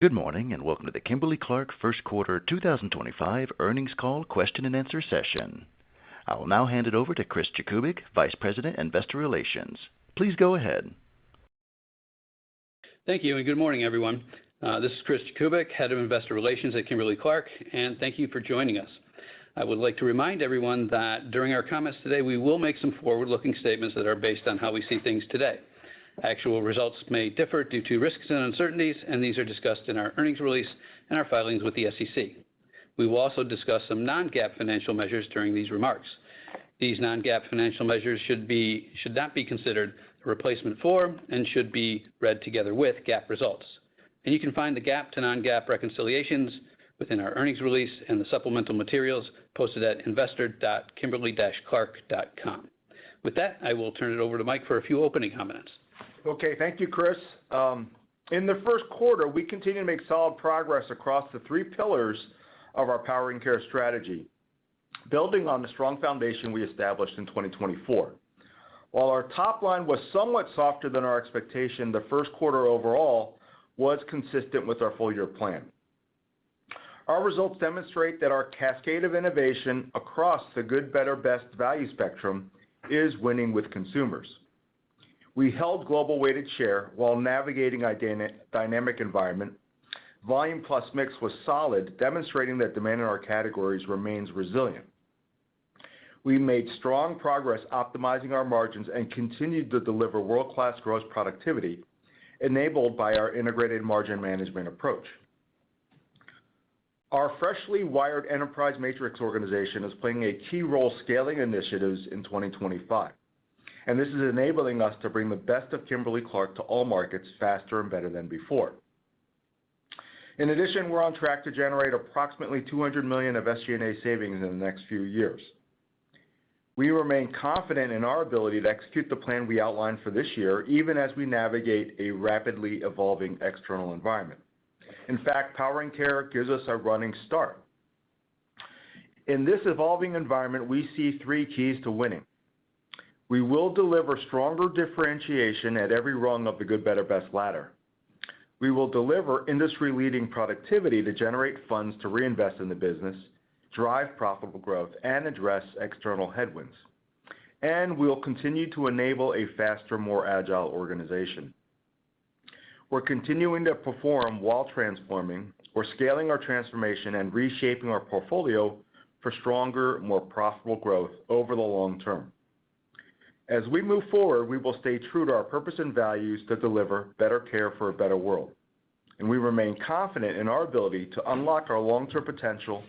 Good morning and welcome to the Kimberly-Clark First Quarter 2025 Earnings Call Question and Answer Session. I will now hand it over to Chris Jakubik, Vice President, Investor Relations. Please go ahead. Thank you and good morning, everyone. This is Chris Jakubik, Head of Investor Relations at Kimberly-Clark, and thank you for joining us. I would like to remind everyone that during our comments today, we will make some forward-looking statements that are based on how we see things today. Actual results may differ due to risks and uncertainties, and these are discussed in our earnings release and our filings with the SEC. We will also discuss some non-GAAP financial measures during these remarks. These non-GAAP financial measures should not be considered a replacement for and should be read together with GAAP results. And you can find the GAAP to non-GAAP reconciliations within our earnings release and the supplemental materials posted at investor.kimberly-clark.com. With that, I will turn it over to Mike for a few opening comments. Okay, thank you, Chris. In the first quarter, we continue to make solid progress across the three pillars of our Power and Care strategy, building on the strong foundation we established in 2024. While our top line was somewhat softer than our expectation, the first quarter overall was consistent with our full-year plan. Our results demonstrate that our cascade of innovation across the good, better, best value spectrum is winning with consumers. We held global weighted share while navigating a dynamic environment. Volume plus mix was solid, demonstrating that demand in our categories remains resilient. We made strong progress optimizing our margins and continued to deliver world-class gross productivity enabled by our integrated margin management approach. Our freshly wired enterprise matrix organization is playing a key role scaling initiatives in 2025. And this is enabling us to bring the best of Kimberly-Clark to all markets faster and better than before. In addition, we're on track to generate approximately $200 million of SG&A savings in the next few years. We remain confident in our ability to execute the plan we outlined for this year, even as we navigate a rapidly evolving external environment. In fact, Power and Care gives us a running start. In this evolving environment, we see three keys to winning. We will deliver stronger differentiation at every rung of the good, better, best ladder. We will deliver industry-leading productivity to generate funds to reinvest in the business, drive profitable growth, and address external headwinds. And we'll continue to enable a faster, more agile organization. We're continuing to perform while transforming. We're scaling our transformation and reshaping our portfolio for stronger, more profitable growth over the long term. As we move forward, we will stay true to our purpose and values to deliver better care for a better world. And we remain confident in our ability to unlock our long-term potential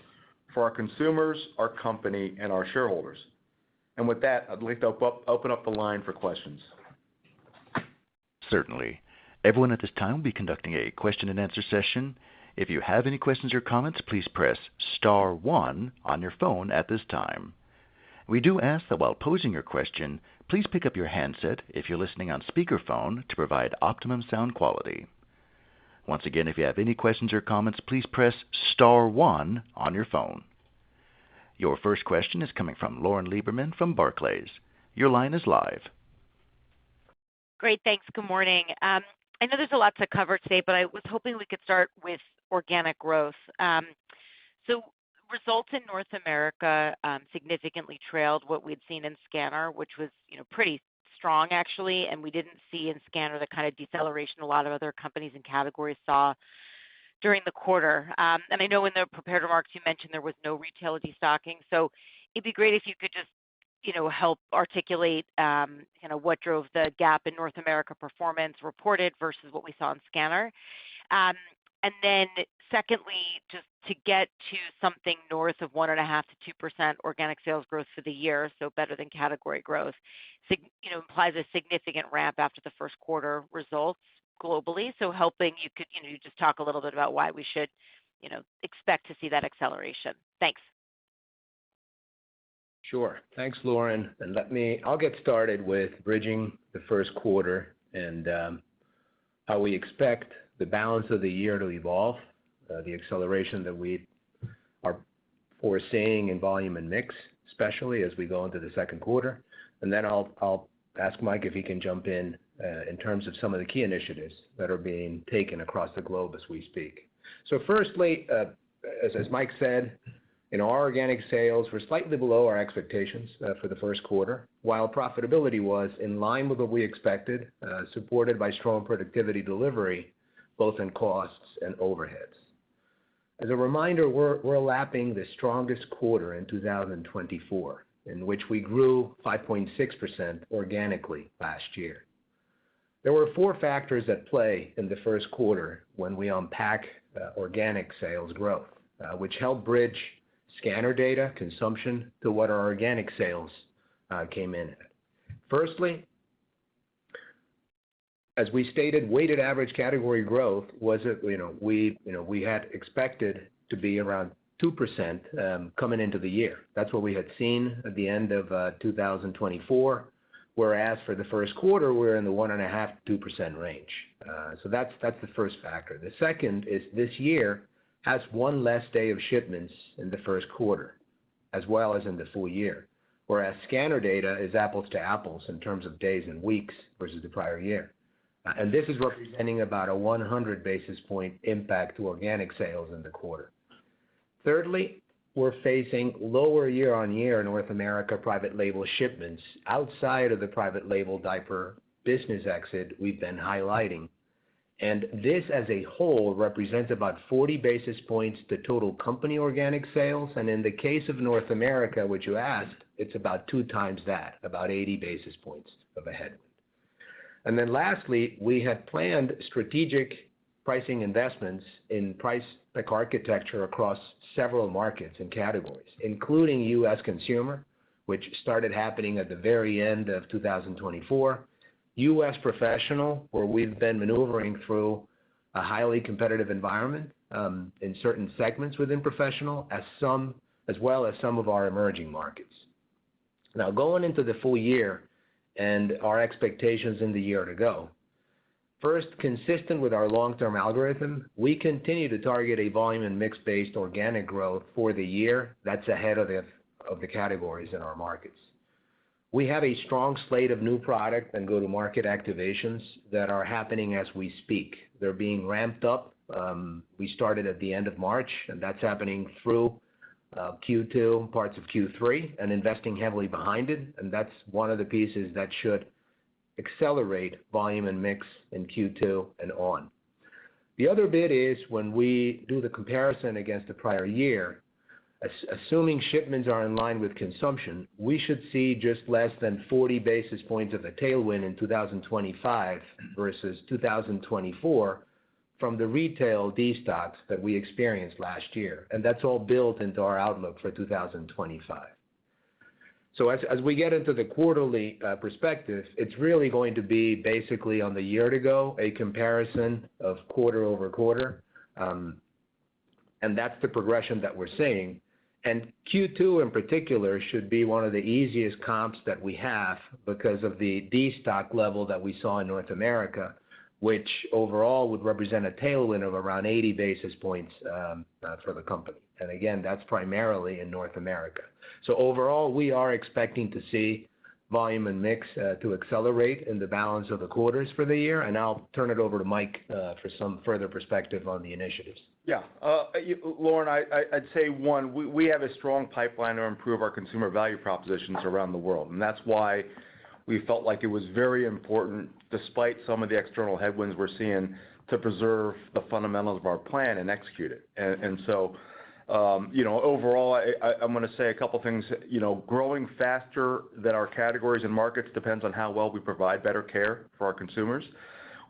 for our consumers, our company, and our shareholders. And with that, I'd like to open up the line for questions. Certainly. Everyone at this time will be conducting a question and answer session. If you have any questions or comments, please press star one on your phone at this time. We do ask that while posing your question, please pick up your handset if you're listening on speakerphone to provide optimum sound quality. Once again, if you have any questions or comments, please press star one on your phone. Your first question is coming from Lauren Lieberman from Barclays. Your line is live. Great, thanks. Good morning. I know there's a lot to cover today, but I was hoping we could start with organic growth. So results in North America significantly trailed what we'd seen in scanner, which was pretty strong, actually, and we didn't see in scanner the kind of deceleration a lot of other companies and categories saw during the quarter. And I know in the prepared remarks you mentioned there was no retail destocking, so it'd be great if you could just help articulate what drove the gap in North America performance reported versus what we saw in scanner. And then secondly, just to get to something north of 1.5% to 2% organic sales growth for the year, so better than category growth, implies a significant ramp after the first quarter results globally. So hoping you could just talk a little bit about why we should expect to see that acceleration. Thanks. Sure. Thanks, Lauren. And I'll get started with bridging the first quarter and how we expect the balance of the year to evolve, the acceleration that we are foreseeing in volume and mix, especially as we go into the second quarter. And then I'll ask Mike if he can jump in in terms of some of the key initiatives that are being taken across the globe as we speak. So firstly, as Mike said, our organic sales were slightly below our expectations for the first quarter, while profitability was in line with what we expected, supported by strong productivity delivery, both in costs and overheads. As a reminder, we're lapping the strongest quarter in 2024, in which we grew 5.6% organically last year. There were four factors at play in the first quarter when we unpack organic sales growth, which helped bridge scanner data consumption to what our organic sales came in at. Firstly, as we stated, weighted average category growth was, we had expected to be around 2% coming into the year. That's what we had seen at the end of 2024, whereas for the first quarter, we're in the 1.5% to 2% range. So that's the first factor. The second is this year has one less day of shipments in the first quarter, as well as in the full year, whereas scanner data is apples to apples in terms of days and weeks versus the prior year. And this is representing about a 100 basis point impact to organic sales in the quarter. Thirdly, we're facing lower year-on-year North America private label shipments outside of the private label diaper business exit we've been highlighting. And this as a whole represents about 40 basis points to total company organic sales. And in the case of North America, which you asked, it's about 2 times that, about 80 basis points of a headwind. And then lastly, we had planned strategic pricing investments in price pack architecture across several markets and categories, including U.S. consumer, which started happening at the very end of 2024, U.S. professional, where we've been maneuvering through a highly competitive environment in certain segments within professional, as well as some of our emerging markets. Now, going into the full year and our expectations in the year to go, first, consistent with our long-term algorithm, we continue to target a volume and mix-based organic growth for the year that's ahead of the categories in our markets. We have a strong slate of new product and go-to-market activations that are happening as we speak. They're being ramped up. We started at the end of March, and that's happening through Q2, parts of Q3, and investing heavily behind it. And that's one of the pieces that should accelerate volume and mix in Q2 and on. The other bit is when we do the comparison against the prior year, assuming shipments are in line with consumption, we should see just less than 40 basis points of a tailwind in 2025 versus 2024 from the retail destocks that we experienced last year. And that's all built into our outlook for 2025. So as we get into the quarterly perspective, it's really going to be basically on the year to go, a comparison of quarter over quarter. And that's the progression that we're seeing. And Q2 in particular should be one of the easiest comps that we have because of the destock level that we saw in North America, which overall would represent a tailwind of around 80 basis points for the company. And again, that's primarily in North America. So overall, we are expecting to see volume and mix to accelerate in the balance of the quarters for the year. And I'll turn it over to Mike for some further perspective on the initiatives. Yeah. Lauren, I'd say, one, we have a strong pipeline to improve our consumer value propositions around the world. And that's why we felt like it was very important, despite some of the external headwinds we're seeing, to preserve the fundamentals of our plan and execute it. And so, overall, I'm going to say a couple things. Growing faster than our categories and markets depends on how well we provide better care for our consumers.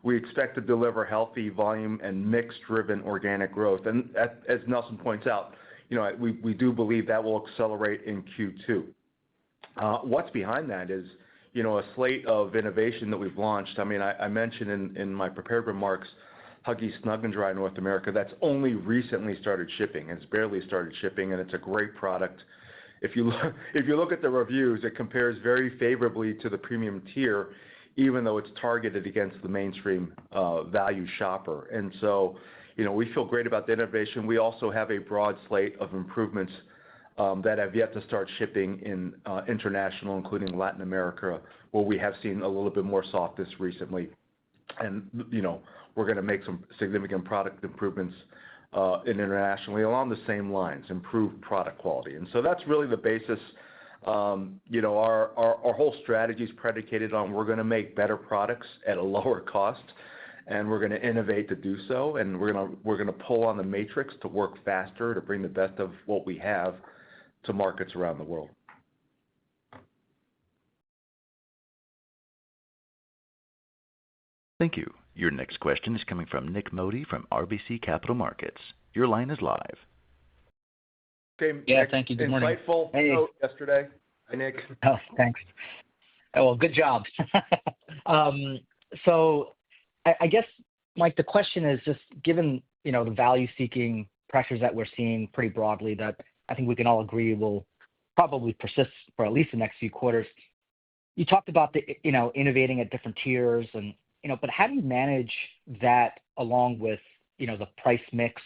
We expect to deliver healthy volume and mix-driven organic growth. And as Nelson points out, we do believe that will accelerate in Q2. What's behind that is, a slate of innovation that we've launched. I mean, I mentioned in my prepared remarks, Huggies Snug & Dry North America. That's only recently started shipping. It's barely started shipping, and it's a great product. If you look at the reviews, it compares very favorably to the premium tier, even though it's targeted against the mainstream value shopper. And so, we feel great about the innovation. We also have a broad slate of improvements that have yet to start shipping in international, including Latin America, where we have seen a little bit more softness recently. And, we're going to make some significant product improvements internationally along the same lines, improved product quality. And so that's really the basis. Our whole strategy is predicated on we're going to make better products at a lower cost, and we're going to innovate to do so, and we're going to pull on the matrix to work faster to bring the best of what we have to markets around the world. Thank you. Your next question is coming from Nik Modi from RBC Capital Markets. Your line is live. Okay, yeah, Nick, thank you. Good morning. Insightful note yesterday. Hi, Nick. Oh, thanks. Oh, well, good job. So I guess, Mike, the question is just given, the value-seeking pressures that we're seeing pretty broadly that I think we can all agree will probably persist for at least the next few quarters. You talked about innovating at different tiers and, but how do you manage that along with, the price mix,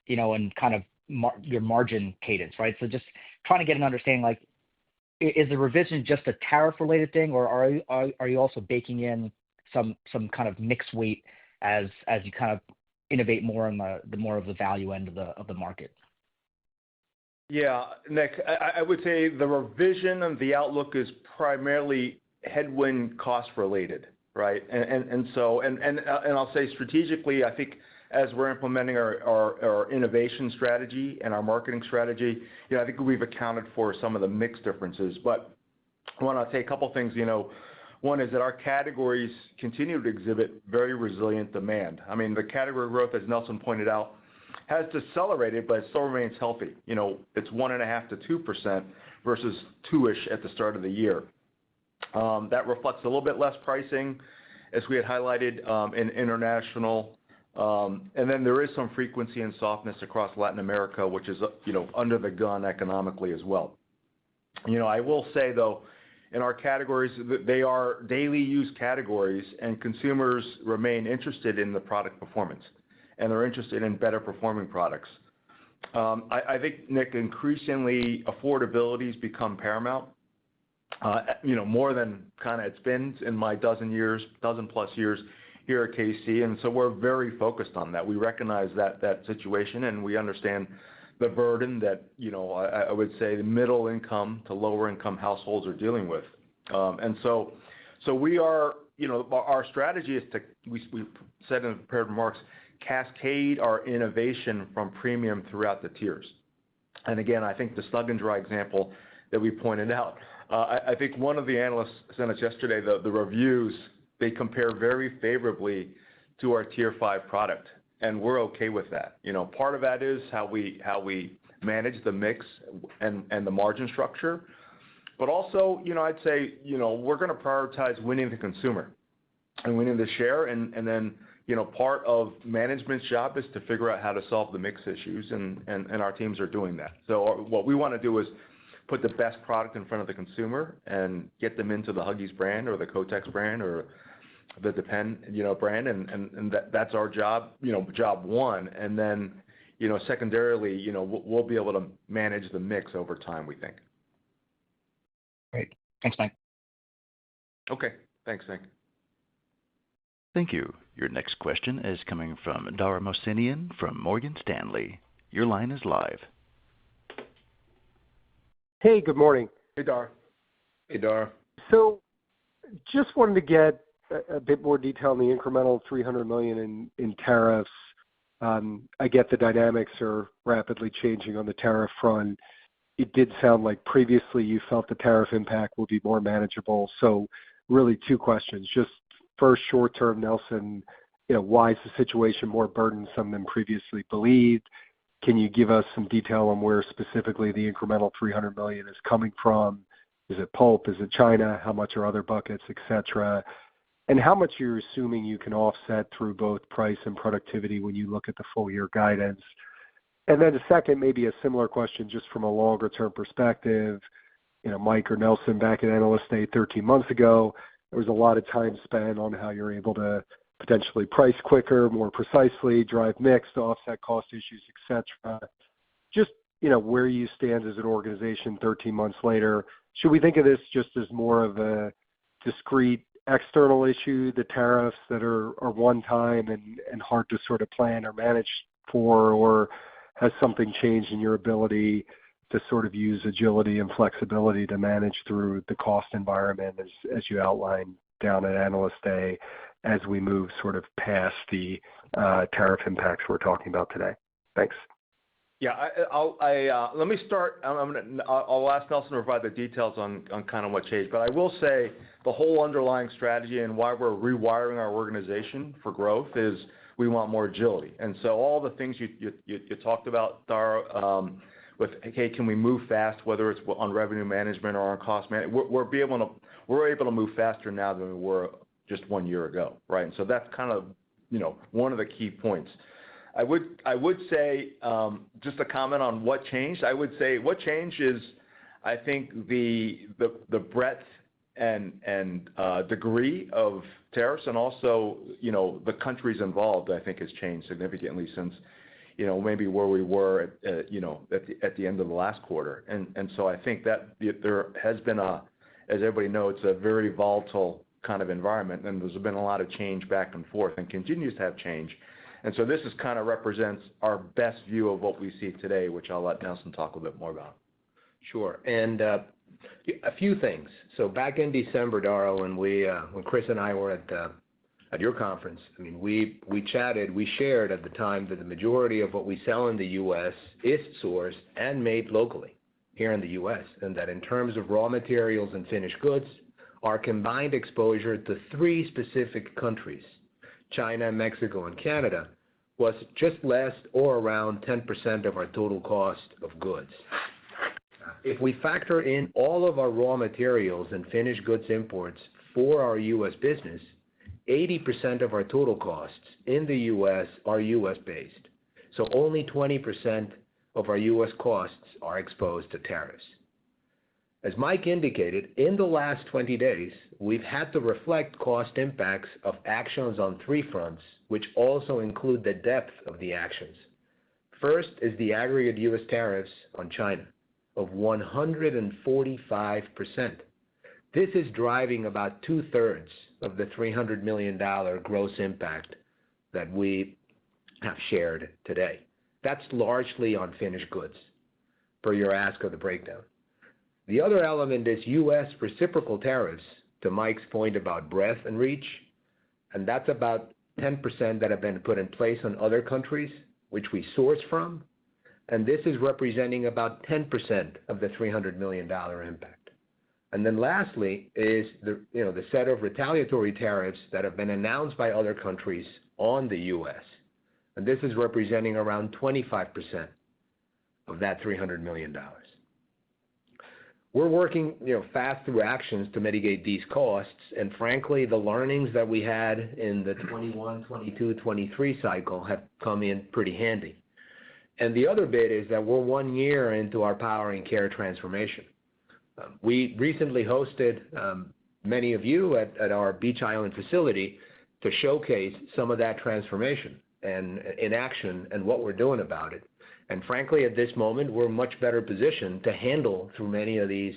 and kind of your margin cadence, right? So just trying to get an understanding, like, is the revision just a tariff-related thing, or are you also baking in some kind of mix weight as you kind of innovate more on the more of the value end of the market? Yeah, Nick, I would say the revision of the outlook is primarily headwind cost related, right? And I'll say strategically, I think as we're implementing our innovation strategy and our marketing strategy, I think we've accounted for some of the mix differences. But I want to say a couple things. One is that our categories continue to exhibit very resilient demand. I mean, the category growth, as Nelson pointed out, has decelerated, but it still remains healthy. It's 1.5% to 2% versus 2-ish at the start of the year. That reflects a little bit less pricing, as we had highlighted in international. And then there is some frequency and softness across Latin America, which is under the gun economically as well. I will say though, in our categories, they are daily use categories, and consumers remain interested in the product performance, and they're interested in better performing products. I think, Nick, increasingly affordability has become paramount. More than kind of it's been in my dozen plus years here at KC, and so we're very focused on that. We recognize that situation, and we understand the burden that I would say the middle income to lower income households are dealing with, and so we are. Our strategy is to we said in the prepared remarks, cascade our innovation from premium throughout the tiers. And again, I think the Snug and Dry example that we pointed out. I think one of the analysts sent us yesterday the reviews. They compare very favorably to our Tier 5 product, and we're okay with that. Part of that is how we manage the mix and the margin structure, but also, I'd say, we're going to prioritize winning the consumer and winning the share, and then, part of management's job is to figure out how to solve the mix issues, and our teams are doing that. So what we want to do is put the best product in front of the consumer and get them into the Huggies brand or the Kotex brand or the Depend, brand, and that's our job, job one. And then, secondarily, we'll be able to manage the mix over time, we think. Great. Thanks, Mike. Okay. Thanks, Nick. Thank you. Your next question is coming from Dara Mohsenian from Morgan Stanley. Your line is live. Hey, good morning. Hey, Dara. Hey, Dara. So just wanted to get a bit more detail on the incremental $300 million in tariffs. I get the dynamics are rapidly changing on the tariff front. It did sound like previously you felt the tariff impact will be more manageable. So really two questions. Just first, short term, Nelson, why is the situation more burdensome than previously believed? Can you give us some detail on where specifically the incremental $300 million is coming from? Is it pulp? Is it China? How much are other buckets, et cetera? And how much you're assuming you can offset through both price and productivity when you look at the full year guidance? And then the second, maybe a similar question just from a longer term perspective. Mike or Nelson, back at Analyst Day 13 months ago, there was a lot of time spent on how you're able to potentially price quicker, more precisely, drive mix to offset cost issues, et cetera. Just where you stand as an organization 13 months later. Should we think of this just as more of a discrete external issue, the tariffs that are one time and hard to sort of plan or manage for, or has something changed in your ability to sort of use agility and flexibility to manage through the cost environment as you outlined down at Analyst Day as we move sort of past the tariff impacts we're talking about today? Thanks. Yeah, let me start. I'll ask Nelson to provide the details on kind of what changed. But I will say the whole underlying strategy and why we're rewiring our organization for growth is we want more agility. And so all the things you talked about, Dara, with, hey, can we move fast, whether it's on revenue management or on cost management, we're able to move faster now than we were just 1 year ago, right? And so that's kind of, one of the key points. I would say, just a comment on what changed. I would say what changed is, I think the breadth and degree of tariffs, and also the countries involved, I think has changed significantly since maybe where we were at the end of the last quarter. And so I think that there has been as everybody knows, it's a very volatile kind of environment, and there's been a lot of change back and forth and continues to have change. And so this is kind of represents our best view of what we see today, which I'll let Nelson talk a bit more about. Sure. And a few things. So back in December, Dara, when Chris and I were at your conference, I mean, we chatted, we shared at the time that the majority of what we sell in the U.S. is sourced and made locally here in the U.S., and that in terms of raw materials and finished goods, our combined exposure to 3 specific countries, China, Mexico, and Canada, was just less or around 10% of our total cost of goods. If we factor in all of our raw materials and finished goods imports for our U.S. business, 80% of our total costs in the U.S. are U.S.-based. So only 20% of our U.S. costs are exposed to tariffs. As Mike indicated, in the last 20 days, we've had to reflect cost impacts of actions on 3 fronts, which also include the depth of the actions. First is the aggregate U.S. tariffs on China of 145%. This is driving about 2/3 of the $300 million gross impact that we have shared today. That's largely on finished goods, per your ask of the breakdown. The other element is U.S. reciprocal tariffs, to Mike's point about breadth and reach, and that's about 10% that have been put in place on other countries, which we source from, and this is representing about 10% of the $300 million impact. And then lastly is the set of retaliatory tariffs that have been announced by other countries on the U.S., and this is representing around 25% of that $300 million. We're working fast through actions to mitigate these costs, and frankly, the learnings that we had in the 21, 22, 23 cycle have come in pretty handy. And the other bit is that we're 1 year into our Power and Care transformation. We recently hosted many of you at our Beach Island facility to showcase some of that transformation and in action and what we're doing about it. And frankly, at this moment, we're much better positioned to handle through many of these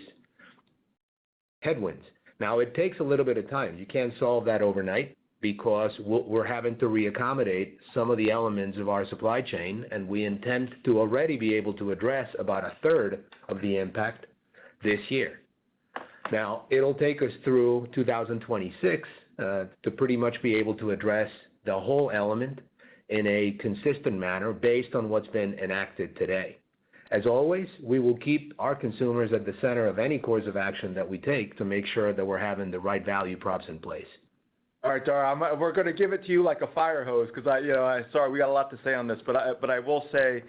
headwinds. Now, it takes a little bit of time. You can't solve that overnight because we're having to reaccommodate some of the elements of our supply chain, and we intend to already be able to address about 1/3 of the impact this year. Now, it'll take us through 2026 to pretty much be able to address the whole element in a consistent manner based on what's been enacted today. As always, we will keep our consumers at the center of any course of action that we take to make sure that we're having the right value props in place. All right, Dara, we're going to give it to you like a fire hose because sorry, we got a lot to say on this, but I will say,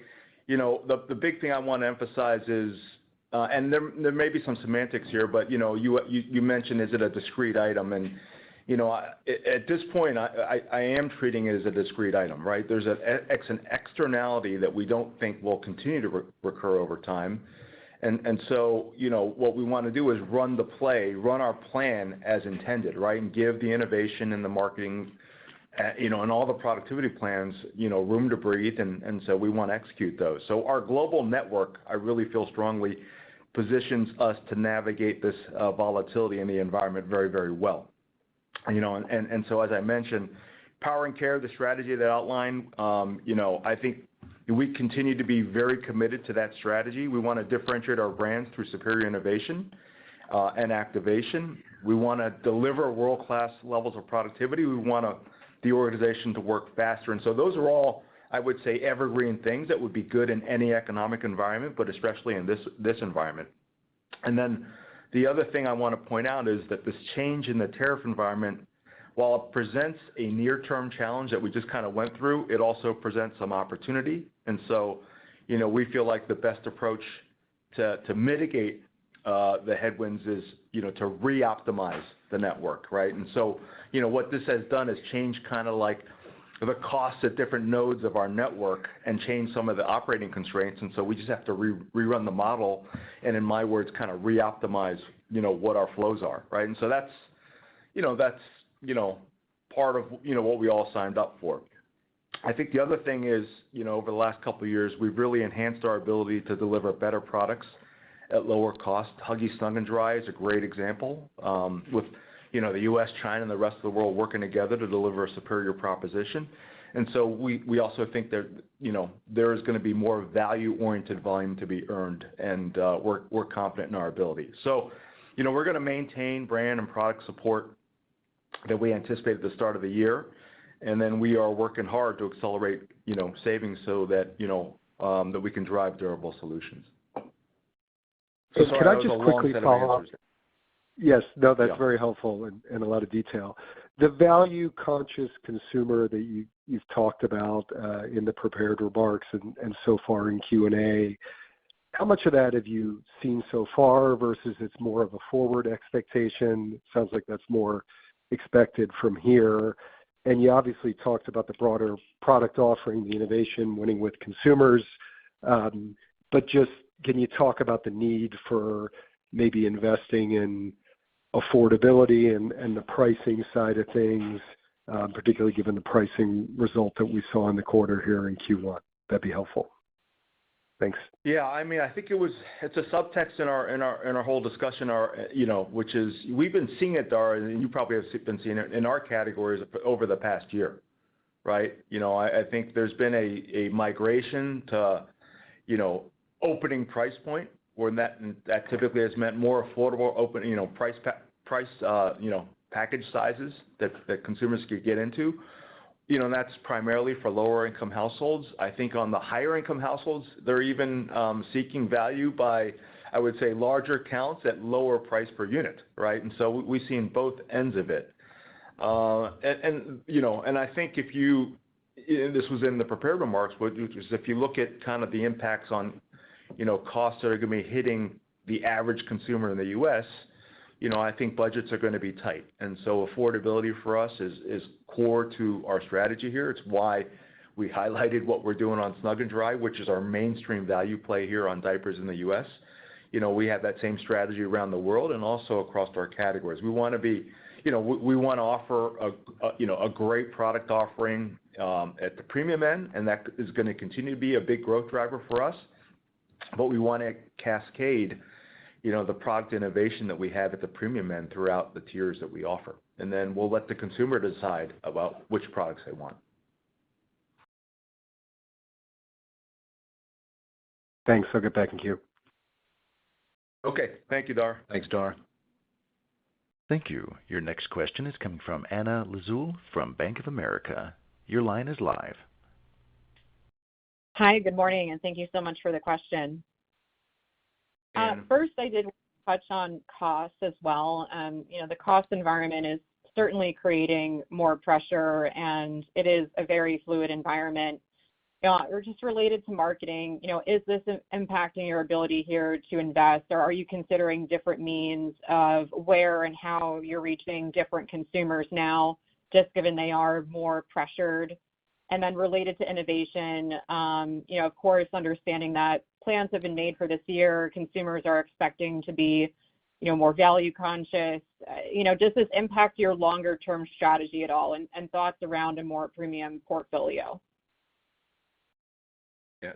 the big thing I want to emphasize is, and there may be some semantics here, but you mentioned, is it a discrete item? And at this point, I am treating it as a discrete item, right? There's an externality that we don't think will continue to recur over time. And so, what we want to do is run our plan as intended, right? And give the innovation and the marketing and all the productivity plans, room to breathe, and so we want to execute those. So our global network, I really feel strongly, positions us to navigate this volatility in the environment very, very well. And so as I mentioned, Power and Care, the strategy that I outlined, I think we continue to be very committed to that strategy. We want to differentiate our brands through superior innovation and activation. We want to deliver world-class levels of productivity. We want the organization to work faster. And so those are all, I would say, evergreen things that would be good in any economic environment, but especially in this environment. And then the other thing I want to point out is that this change in the tariff environment, while it presents a near-term challenge that we just kind of went through, it also presents some opportunity. And so, we feel like the best approach to mitigate the headwinds is, to re-optimize the network, right? And so, what this has done is change kind of like the costs at different nodes of our network and change some of the operating constraints. And so we just have to rerun the model and, in my words, kind of re-optimize, what our flows are, right? And so that's part of, what we all signed up for. I think the other thing is, over the last couple of years, we've really enhanced our ability to deliver better products at lower cost. Huggies Snug and Dry is a great example, with the U.S., China, and the rest of the world working together to deliver a superior proposition. And so we also think that there is going to be more value-oriented volume to be earned, and we're confident in our ability. So we're going to maintain brand and product support that we anticipated at the start of the year, and then we are working hard to accelerate savings so that that we can drive durable solutions. So can I just quickly follow up? Yes, no, that's very helpful and a lot of detail. The value-conscious consumer that you've talked about in the prepared remarks and so far in Q&A, how much of that have you seen so far versus it's more of a forward expectation? It sounds like that's more expected from here. And you obviously talked about the broader product offering, the innovation, winning with consumers. But just can you talk about the need for maybe investing in affordability and the pricing side of things, particularly given the pricing result that we saw in the quarter here in Q1? That'd be helpful. Thanks. Yeah, I mean, I think it's a subtext in our whole discussion, which is we've been seeing it, Dara, and you probably have been seeing it in our categories over the past year, right? I think there's been a migration to, opening price point, where that typically has meant more affordable price package sizes that consumers could get into. And that's primarily for lower income households. I think on the higher income households, they're even seeking value by, I would say, larger counts at lower price per unit, right? And so we've seen both ends of it. And I think this was in the prepared remarks, which is if you look at kind of the impacts on, costs that are going to be hitting the average consumer in the U.S., I think budgets are going to be tight. And so affordability for us is core to our strategy here. It's why we highlighted what we're doing on Snug and Dry, which is our mainstream value play here on diapers in the U.S. We have that same strategy around the world and also across our categories. We want to be, we want to offer a great product offering at the premium end, and that is going to continue to be a big growth driver for us. But we want to cascade the product innovation that we have at the premium end throughout the tiers that we offer. And then we'll let the consumer decide about which products they want. Thanks. I'll get back in queue. Okay. Thank you, Dar. Thanks, Dar. Thank you. Your next question is coming from Anna Lizzul from Bank of America. Your line is live. Hi, good morning, and thank you so much for the question. First, I did touch on costs as well. The cost environment is certainly creating more pressure, and it is a very fluid environment. Or just related to marketing, is this impacting your ability here to invest, or are you considering different means of where and how you're reaching different consumers now, just given they are more pressured? And then related to innovation, of course, understanding that plans have been made for this year, consumers are expecting to be more value conscious? Does this impact your longer term strategy at all and thoughts around a more premium portfolio? Yeah,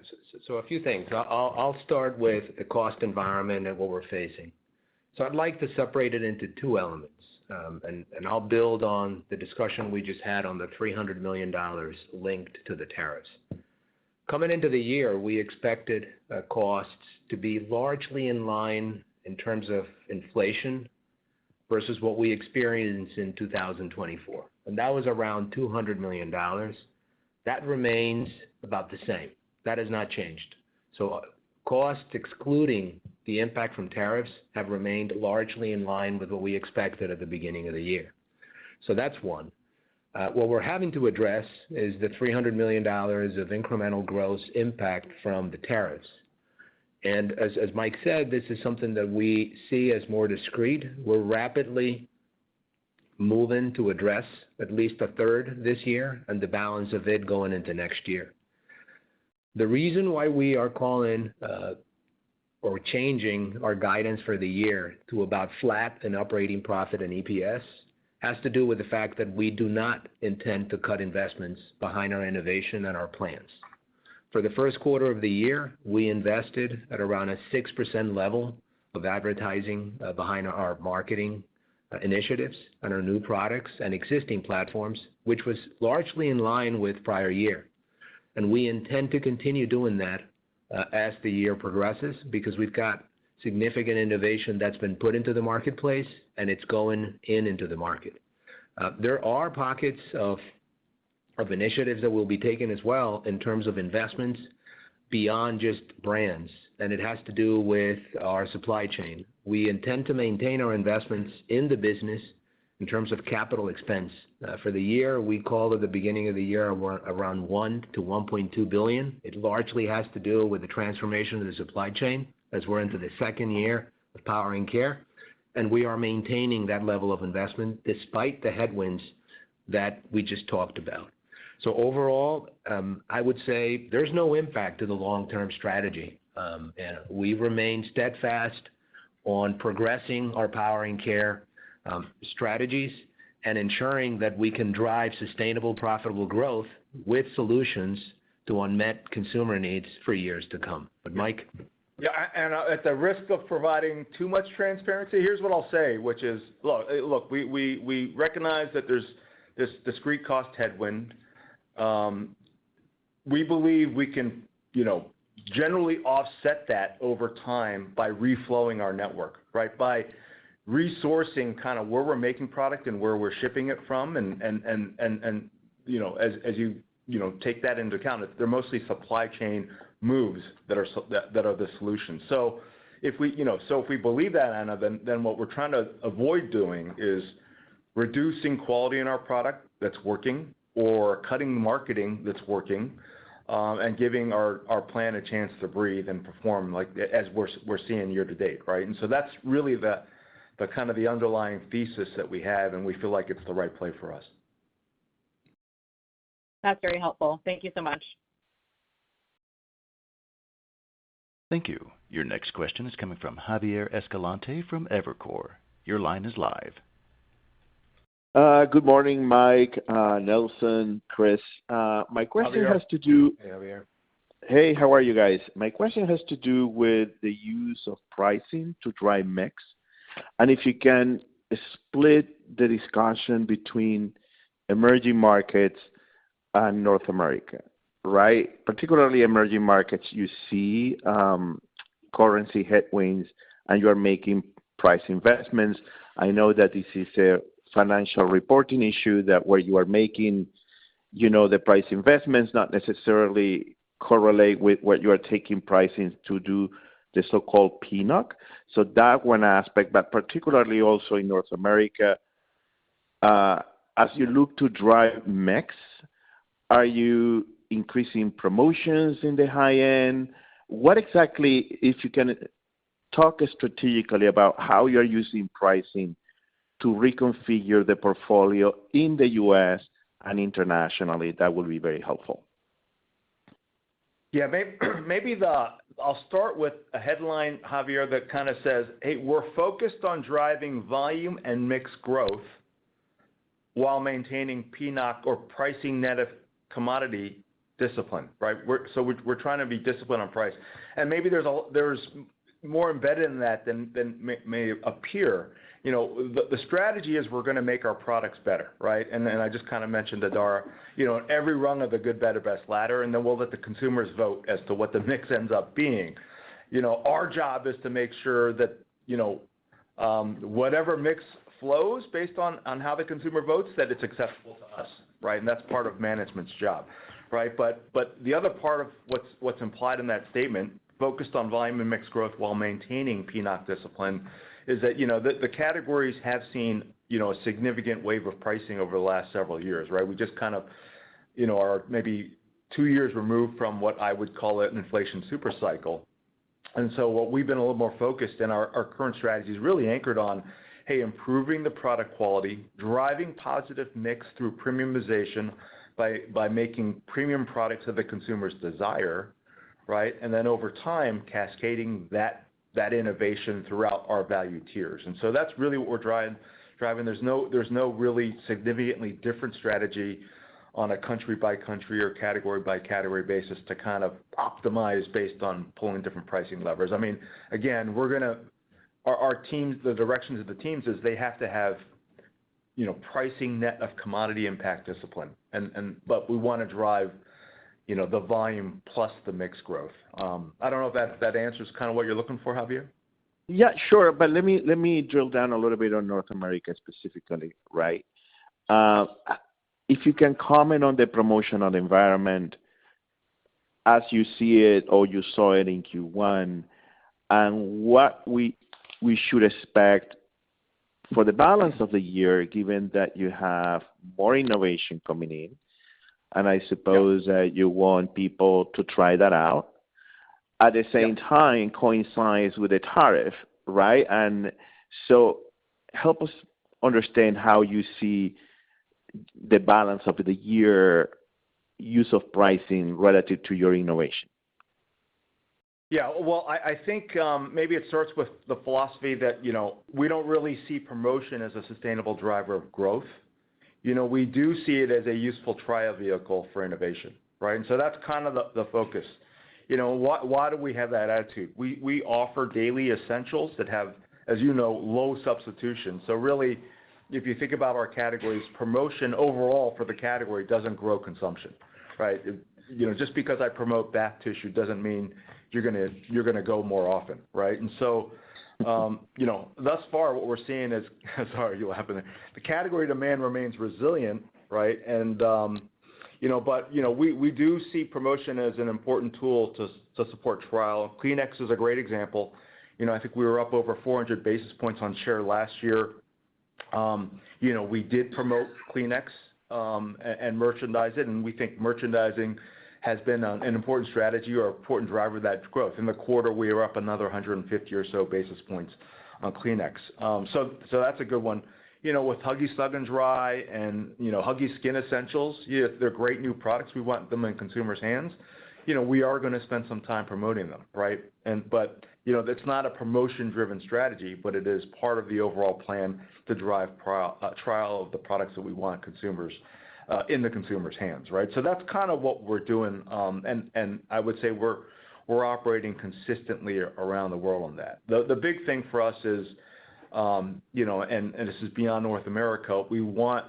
so a few things. I'll start with the cost environment and what we're facing. So I'd like to separate it into two elements, and I'll build on the discussion we just had on the $300 million linked to the tariffs. Coming into the year, we expected costs to be largely in line in terms of inflation versus what we experienced in 2024. And that was around $200 million. That remains about the same. That has not changed. So costs excluding the impact from tariffs have remained largely in line with what we expected at the beginning of the year. So that's one. What we're having to address is the $300 million of incremental gross impact from the tariffs. And as Mike said, this is something that we see as more discrete. We're rapidly moving to address at least a third this year and the balance of it going into next year. The reason why we are calling or changing our guidance for the year to about flat in operating profit and EPS has to do with the fact that we do not intend to cut investments behind our innovation and our plans. For the first quarter of the year, we invested at around a 6% level of advertising behind our marketing initiatives and our new products and existing platforms, which was largely in line with prior year. And we intend to continue doing that as the year progresses because we've got significant innovation that's been put into the marketplace and it's going into the market. There are pockets of initiatives that will be taken as well in terms of investments beyond just brands, and it has to do with our supply chain. We intend to maintain our investments in the business in terms of capital expense. For the year, we called at the beginning of the year around $1 to $1.2 billion. It largely has to do with the transformation of the supply chain as we're into the second year of Power and Care, and we are maintaining that level of investment despite the headwinds that we just talked about. So overall, I would say there's no impact to the long-term strategy. And we remain steadfast on progressing our Power and Care strategies and ensuring that we can drive sustainable, profitable growth with solutions to unmet consumer needs for years to come. But Mike? Yeah, and at the risk of providing too much transparency, here's what I'll say, which is, look, we recognize that there's this discrete cost headwind. We believe we can, generally offset that over time by reflowing our network, right? By resourcing kind of where we're making product and where we're shipping it from, and as you take that into account, they're mostly supply chain moves that are the solution. So if we believe that, Anna, then what we're trying to avoid doing is reducing quality in our product that's working or cutting marketing that's working, and giving our plan a chance to breathe and perform like as we're seeing year to date, right? And so that's really the kind of the underlying thesis that we have, and we feel like it's the right play for us. That's very helpful. Thank you so much. Thank you. Your next question is coming from Javier Escalante from Evercore. Your line is live. Good morning, Mike, Nelson, Chris. My question Javier. has to do. Hey, Javier. Hey, how are you guys? My question has to do with the use of pricing to drive mix, and if you can split the discussion between emerging markets and North America, right? Particularly emerging markets, you see currency headwinds, and you are making price investments. I know that this is a financial reporting issue where you are making, the price investments not necessarily correlate with what you are taking pricing to do the so-called PNOC. So that one aspect, but particularly also in North America, as you look to drive mix, are you increasing promotions in the high end? What exactly, if you can talk strategically about how you're using pricing to reconfigure the portfolio in the U.S. and internationally, that would be very helpful. Yeah, I'll start with a headline, Javier, that kind of says, hey, we're focused on driving volume and mix growth while maintaining PNOC or pricing net of commodity discipline, right? We're trying to be disciplined on price. And maybe there's more embedded in that than may appear. You know, the strategy is we're going to make our products better, right? And I just kind of mentioned Adara, you know, every rung of the good, better, best ladder, and then we'll let the consumers vote as to what the mix ends up being. You know, our job is to make sure that, you know, whatever mix flows based on how the consumer votes, that it's acceptable to us, right? And that's part of management's job, right? But the other part of what's implied in that statement, focused on volume and mix growth while maintaining PNOC discipline, is that, you know, the categories have seen, you know, a significant wave of pricing over the last several years, right? We just kind of, you know, are maybe 2 years removed from what I would call an inflation super cycle. And so what we've been a little more focused in our current strategy is really anchored on, hey, improving the product quality, driving positive mix through premiumization by making premium products that the consumers desire, right? And then over time, cascading that innovation throughout our value tiers. And so that's really what we're driving. There's no really significantly different strategy on a country by country or category by category basis to kind of optimize based on pulling different pricing levers. I mean, again, our teams, the directions of the teams is they have to have, you know, pricing net of commodity impact discipline. But we want to drive, you know, the volume plus the mix growth. I don't know if that answers kind of what you're looking for, Javier. Yeah, sure. But let me drill down a little bit on North America specifically, right? If you can comment on the promotional environment as you see it or you saw it in Q1, and what we should expect for the balance of the year, given that you have more innovation coming in, and I suppose that you want people to try that out. At the same time, coincides with the tariff, right? And so help us understand how you see the balance of the year use of pricing relative to your innovation. Yeah, well, I think maybe it starts with the philosophy that, you know, we don't really see promotion as a sustainable driver of growth. You know, we do see it as a useful trial vehicle for innovation, right? And so that's kind of the focus. You know, why do we have that attitude? We offer daily essentials that have, as you know, low substitution. So really, if you think about our categories, promotion overall for the category doesn't grow consumption, right? You know, just because I promote bath tissue doesn't mean you're gonna go more often, right? And so, you know, thus far what we're seeing is, sorry, you laughing there. The category demand remains resilient, right? And you know, but you know, we do see promotion as an important tool to support trial. Kleenex is a great example. You know, I think we were up over 400 basis points on share last year. You know, we did promote Kleenex and merchandise it, and we think merchandising has been an important strategy or important driver of that growth. In the quarter, we were up another 150 or so basis points on Kleenex. So that's a good one. You know, with Huggies Snug and Dry and, you know, Huggies Skin Essentials, yeah, they're great new products. We want them in consumers' hands. You know, we are going to spend some time promoting them, right? But, you know, it's not a promotion-driven strategy, but it is part of the overall plan to drive trial of the products that we want consumers in the consumer's hands, right? So that's kind of what we're doing, and I would say we're operating consistently around the world on that. The big thing for us is, you know, and this is beyond North America, we want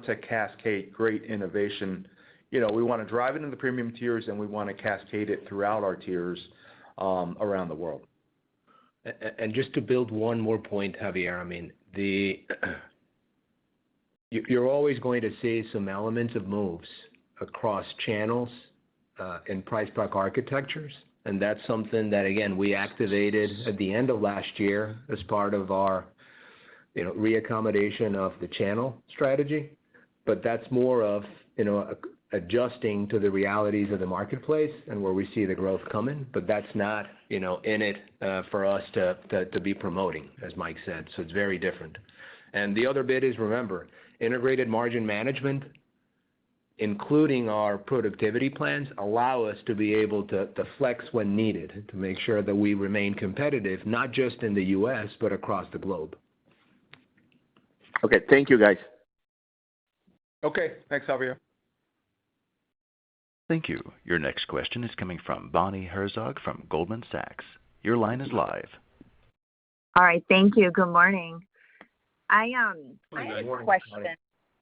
to cascade great innovation. You know, we want to drive it in the premium tiers, and we want to cascade it throughout our tiers around the world. And just to build one more point, Javier, I mean, you're always going to see some elements of moves across channels in price pack architectures. And that's something that, again, we activated at the end of last year as part of our, you know, reaccommodation of the channel strategy. But that's more of, you know, adjusting to the realities of the marketplace and where we see the growth coming. But that's not, you know, in it for us to be promoting, as Mike said. So it's very different. And the other bit is, remember, integrated margin management including our productivity plans, allow us to be able to flex when needed to make sure that we remain competitive, not just in the U.S., but across the globe. Okay, thank you, guys. Okay, thanks, Javier. Thank you. Your next question is coming from Bonnie Herzog from Goldman Sachs. Your line is live. All right, thank you. Good morning. I have a question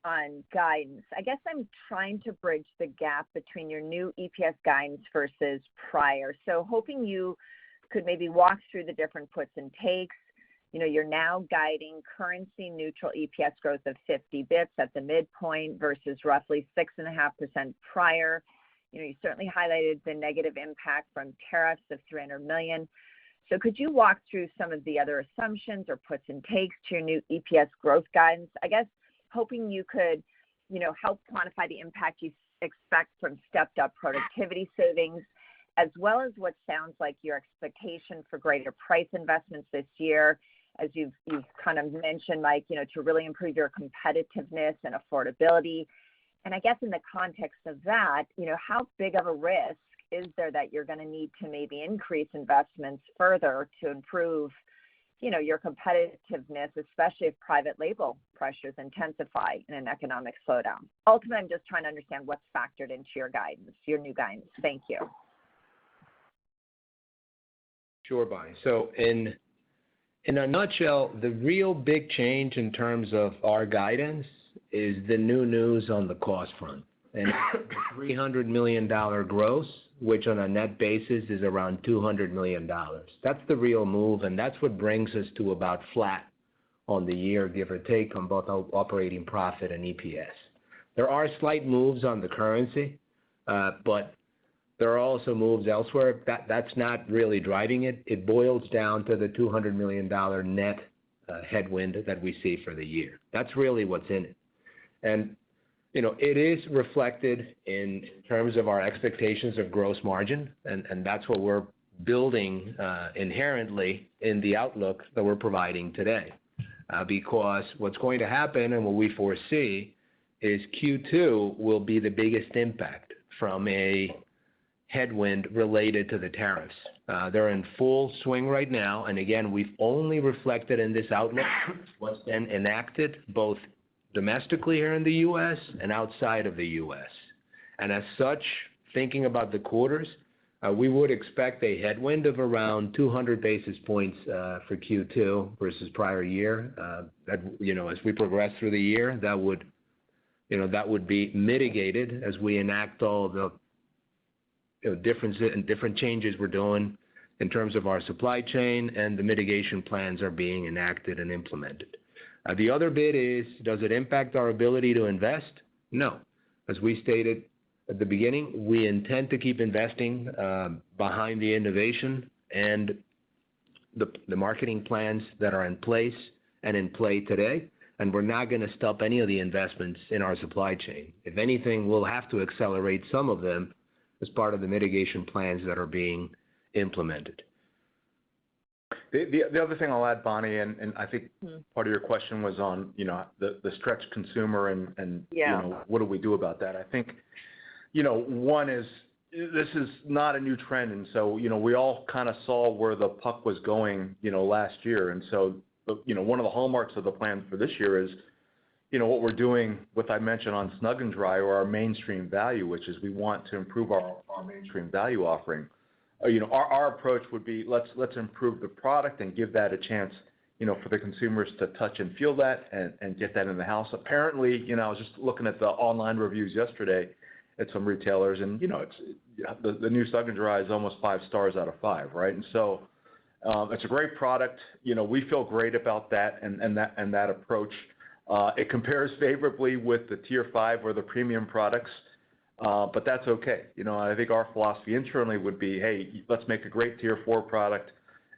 on guidance. I guess I'm trying to bridge the gap between your new EPS guidance versus prior. So hoping you could maybe walk through the different puts and takes. You know, you're now guiding currency neutral EPS growth of 50 bps at the midpoint versus roughly 6.5% prior. You know, you certainly highlighted the negative impact from tariffs of $300 million. So could you walk through some of the other assumptions or puts and takes to your new EPS growth guidance? I guess hoping you could, you know, help quantify the impact you expect from stepped up productivity savings, as well as what sounds like your expectation for greater price investments this year, as you've kind of mentioned, Mike, you know, to really improve your competitiveness and affordability. And I guess in the context of that, you know, how big of a risk is there that you're going to need to maybe increase investments further to improve, you know, your competitiveness, especially if private label pressures intensify in an economic slowdown? Ultimately, I'm just trying to understand what's factored into your guidance, your new guidance. Thank you. Sure, Bonnie. So in a nutshell, the real big change in terms of our guidance is the new news on the cost front. And $300 million gross, which on a net basis is around $200 million. That's the real move, and that's what brings us to about flat on the year, give or take, on both operating profit and EPS. There are slight moves on the currency, but there are also moves elsewhere. That's not really driving it. It boils down to the $200 million net headwind that we see for the year. That's really what's in it. And you know, it is reflected in terms of our expectations of gross margin, and that's what we're building inherently in the outlook that we're providing today. Because what's going to happen and what we foresee is Q2 will be the biggest impact from a headwind related to the tariffs. They're in full swing right now, and again, we've only reflected in this outlook what's been enacted both domestically here in the U.S. and outside of the U.S. And as such, thinking about the quarters, we would expect a headwind of around 200 basis points for Q2 versus prior year. That, you know, as we progress through the year, that would be mitigated as we enact all the different changes we're doing in terms of our supply chain, and the mitigation plans are being enacted and implemented. The other bit is, does it impact our ability to invest? No. As we stated at the beginning, we intend to keep investing behind the innovation and the marketing plans that are in place and in play today, and we're not going to stop any of the investments in our supply chain. If anything, we'll have to accelerate some of them as part of the mitigation plans that are being implemented. The other thing I'll add, Bonnie, and I think part of your question was on, you know, the stretched consumer and yeah. You know, what do we do about that? I think, you know, one is, this is not a new trend, and so, you know, we all kind of saw where the puck was going, you know, last year, and so, you know, one of the hallmarks of the plan for this year is, you know, what we're doing with, I mentioned on Snug and Dry, or our mainstream value, which is we want to improve our mainstream value offering. You know, our approach would be, let's improve the product and give that a chance, you know, for the consumers to touch and feel that and get that in the house. Apparently, you know, I was just looking at the online reviews yesterday at some retailers, and you know, it's the new Snug and Dry is almost 5 stars out of 5, right? And so it's a great product. You know, we feel great about that and that approach. It compares favorably with the Tier 5 or the premium products. But that's okay. You know, I think our philosophy internally would be, hey, let's make a great Tier 4 product,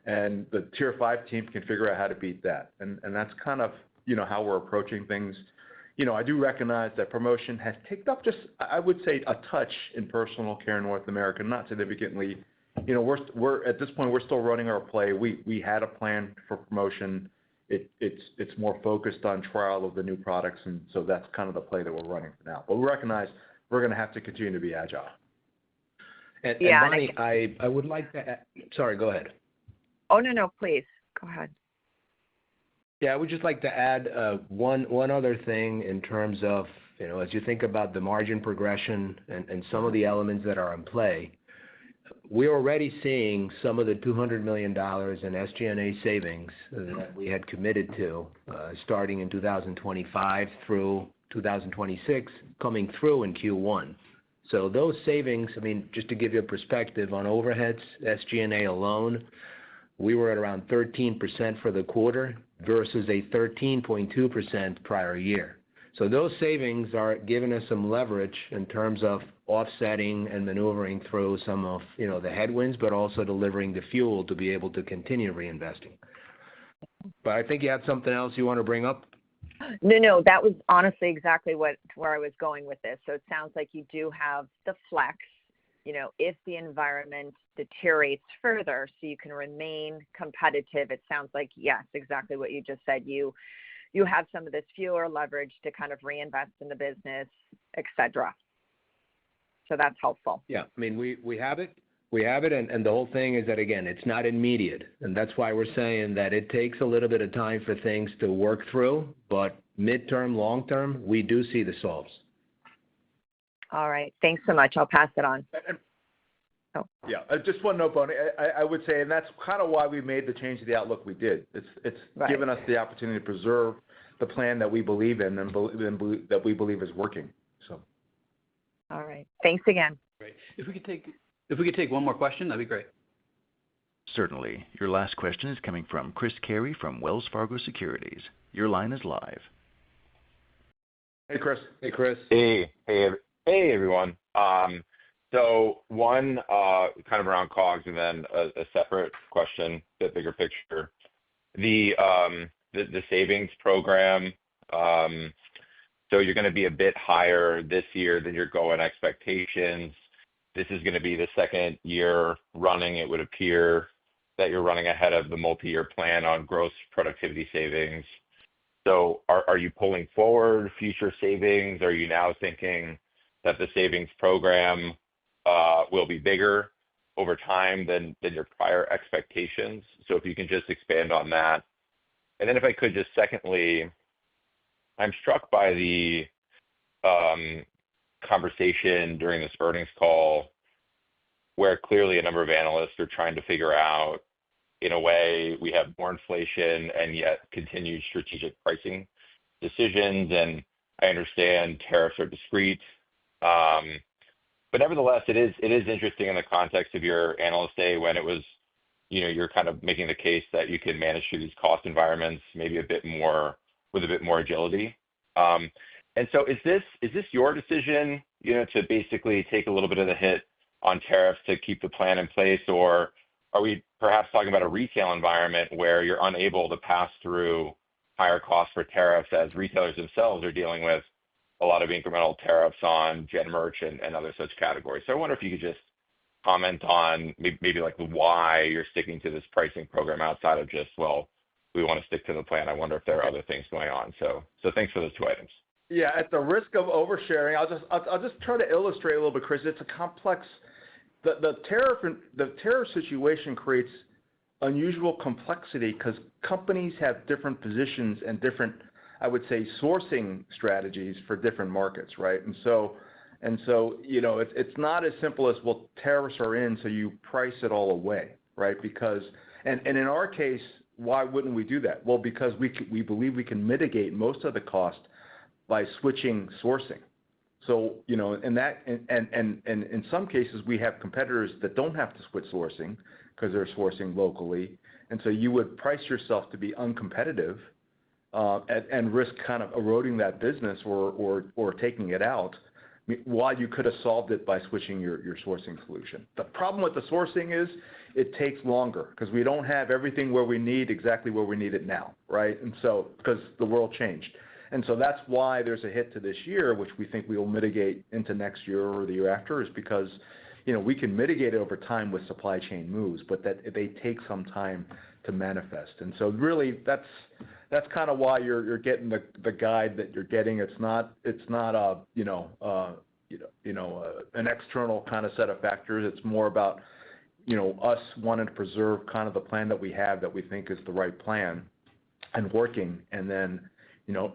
and the Tier 5 team can figure out how to beat that. And that's kind of, you know, how we're approaching things. You know, I do recognize that promotion has ticked up just, I would say, a touch in personal care in North America, not significantly. You know, we're at this point, we're still running our play. We had a plan for promotion. It's more focused on trial of the new products, and so that's kind of the play that we're running for now. But we recognize we're going to have to continue to be agile. And Bonnie, I would like to add, sorry, go ahead. Oh, no, please. Go ahead. Yeah, I would just like to add one other thing in terms of, as you think about the margin progression and some of the elements that are in play, we're already seeing some of the $200 million in SG&A savings that we had committed to starting in 2025 through 2026 coming through in Q1. So those savings, just to give you a perspective on overheads, SG&A alone, we were at around 13% for the quarter versus a 13.2% prior year. So those savings are giving us some leverage in terms of offsetting and maneuvering through some of the headwinds, but also delivering the fuel to be able to continue reinvesting. But I think you had something else you want to bring up? No, that was honestly exactly where I was going with this. So it sounds like you do have the flex, if the environment deteriorates further, so you can remain competitive. It sounds like, yes, exactly what you just said. You have some of this fuel or leverage to kind of reinvest in the business, et cetera. So that's helpful. Yeah, we have it. We have it, and the whole thing is that, again, it's not immediate, and that's why we're saying that it takes a little bit of time for things to work through, but midterm, long-term, we do see the solves. All right. Thanks so much. I'll pass it on. Yeah, just one note, Bonnie. I would say, and that's kind of why we made the change to the outlook we did. It's right. Given us the opportunity to preserve the plan that we believe in and that we believe is working. So. All right. Thanks again. Great. If we could take one more question, that'd be great. Certainly. Your last question is coming from Chris Carey from Wells Fargo Securities. Your line is live. Hey, Chris. Hey, Chris. Hey, everyone. So one kind of around COGS, and then a separate question, a bit bigger picture. The savings program. So you're going to be a bit higher this year than your going expectations. This is going to be the second year running. It would appear that you're running ahead of the multi-year plan on gross productivity savings. So are you pulling forward future savings? Are you now thinking that the savings program will be bigger over time than your prior expectations? So if you can just expand on that. And then if I could just secondly, I'm struck by the conversation during this earnings call where clearly a number of analysts are trying to figure out, in a way, we have more inflation and yet continued strategic pricing decisions. And I understand tariffs are discrete. But nevertheless, it is interesting in the context of your analyst day when it was, you're kind of making the case that you can manage through these cost environments maybe a bit more with a bit more agility. And so is this your decision, to basically take a little bit of the hit on tariffs to keep the plan in place, or are we perhaps talking about a retail environment where you're unable to pass through higher costs for tariffs as retailers themselves are dealing with a lot of incremental tariffs on gen merch and other such categories? So I wonder if you could just comment on maybe like why you're sticking to this pricing program outside of just, well, we want to stick to the plan. I wonder if there are other things going on. So thanks for those two items. Yeah, at the risk of oversharing, I'll just try to illustrate a little bit, Chris. It's a complex. The tariff situation creates unusual complexity because companies have different positions and different, I would say, sourcing strategies for different markets, right? And so it's not as simple as, well, tariffs are in, so you price it all away, right? Because and in our case, why wouldn't we do that? Well, because we believe we can mitigate most of the cost by switching sourcing. So, in some cases, we have competitors that don't have to switch sourcing because they're sourcing locally. And so you would price yourself to be uncompetitive and risk kind of eroding that business or taking it out, while you could have solved it by switching your sourcing solution. The problem with the sourcing is it takes longer because we don't have everything exactly where we need it now, right? And so because the world changed. And so that's why there's a hit to this year, which we think we will mitigate into next year or the year after, is because, we can mitigate it over time with supply chain moves, but that they take some time to manifest. And so really that's kind of why you're getting the guide that you're getting. It's not an external kind of set of factors. It's more about us wanting to preserve kind of the plan that we have that we think is the right plan and working, and then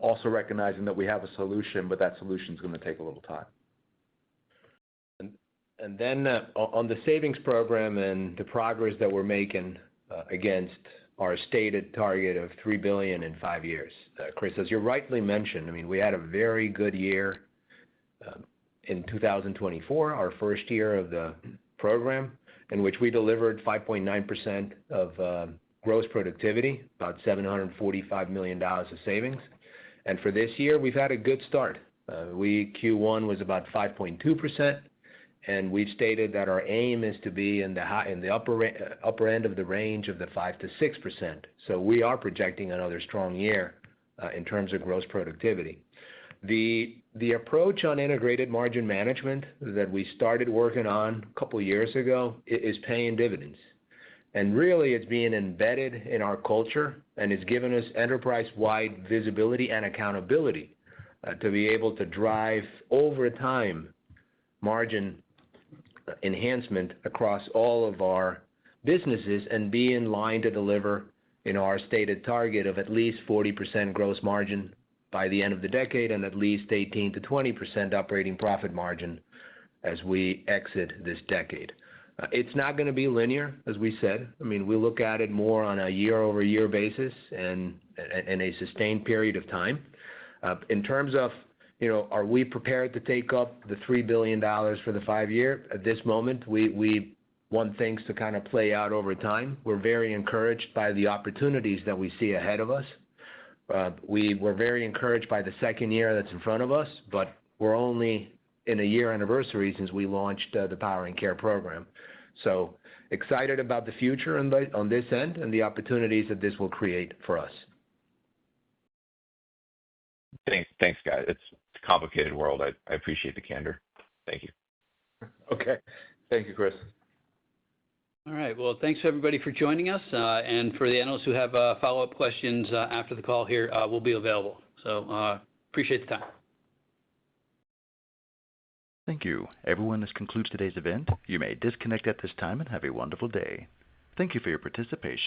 also recognizing that we have a solution, but that solution is going to take a little time. And then on the savings program and the progress that we're making against our stated target of $3 billion in 5 years. Chris, as you rightly mentioned, I mean, we had a very good year in 2024, our first year of the program, in which we delivered 5.9% of gross productivity, about $745 million of savings. And for this year, we've had a good start. Q1 was about 5.2%. And we've stated that our aim is to be in the upper end of the range of the 5 to 6%. So we are projecting another strong year in terms of gross productivity. The approach on integrated margin management that we started working on a couple of years ago is paying dividends. And really, it's being embedded in our culture, and it's given us enterprise-wide visibility and accountability to be able to drive over time margin enhancement across all of our businesses and be in line to deliver our stated target of at least 40% gross margin by the end of the decade and at least 18 to 20% operating profit margin as we exit this decade. It's not going to be linear, as we said. I mean, we look at it more on a year-over-year basis and a sustained period of time. In terms of are we prepared to take up the $3 billion for the 5 year? At this moment, we want things to kind of play out over time. We're very encouraged by the opportunities that we see ahead of us. We're very encouraged by the second year that's in front of us, but we're only in a year anniversary since we launched the Power and Care program. So excited about the future on this end and the opportunities that this will create for us. Thanks, guys. It's a complicated world. I appreciate the candor. Thank you. Okay. Thank you, Chris. All right. Well, thanks everybody for joining us. And for the analysts who have follow-up questions after the call here, we'll be available. So appreciate the time. Thank you. Everyone, this concludes today's event. You may disconnect at this time and have a wonderful day. Thank you for your participation.